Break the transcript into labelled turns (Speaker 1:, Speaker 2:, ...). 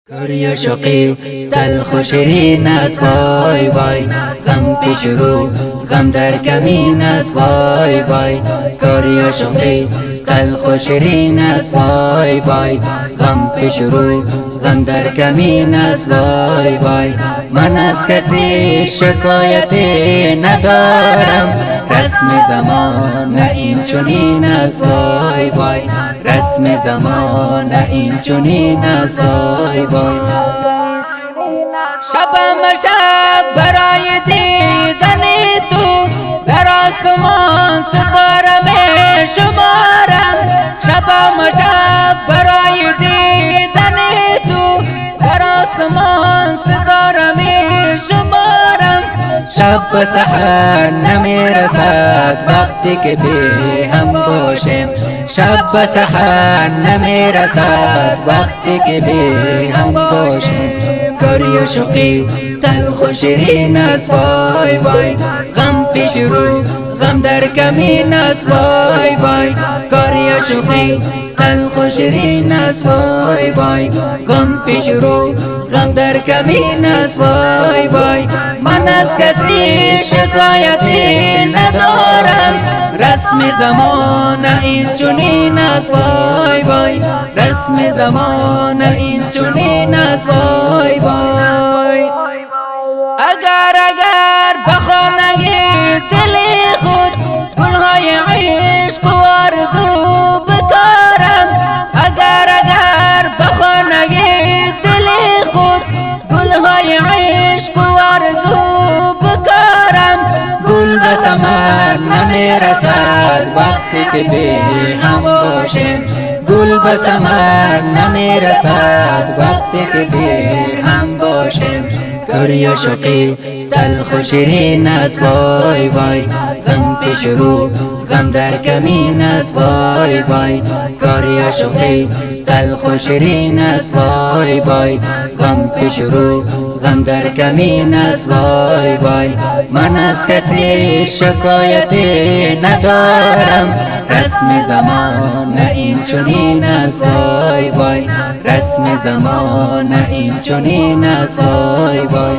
Speaker 1: کاری شوقی تلخ و شیرین است، وای وای غم پیش رو غم در کمین است، وای وای کاری شوقی تلخ و شیرین است، وای وای غم پیش رو غم در کمین است، وای وای من از کسی شکایتی ندارم، رسم زمان این چنین است، وای وای رسم زمان این چنین است، وای وای شبم شب برای دیدن تو در آسمان ستاره می شمارم، شبم شب برای دیدن تو در آسمان ستاره می شمارم، شب و سحر نمی رسد وقتی که بی هم باشیم، شب و سحر نمی رسد وقتی که بی هم باشیم، کاری شوقی تلخ و شیرین است، وای وای غم پیش رو غم در کمین است، وای وای کاری شوقی تلخ و شیرین است، وای وای غم پیش رو غم در کمین است، وای وای من از کسی شکایتی ندارم، رسم زمان این چنین است، وای وای رسم زمان این چنین است، وای وای اگر بخوانه دل خود گلهای عشق و آرزو بکارم، اگر بخوانه دل خود گلهای عشق و آرزو بکارم، گل به ثمر نمی رسد وقتی که بی هم باشیم، گل به ثمر نمی رسد وقتی که بی هم باشیم، کاری شوقی تلخ و شیرین است، وای وای غم پیش رو غم در کمین است، وای وای کاری شوقی تلخ و شیرین است، وای وای غم پیش رو غم در کمین است، وای وای من از کسی شکایتی ندارم، رسم زمان این چنین است، وای وای رسم زمان این چنین است، وای وای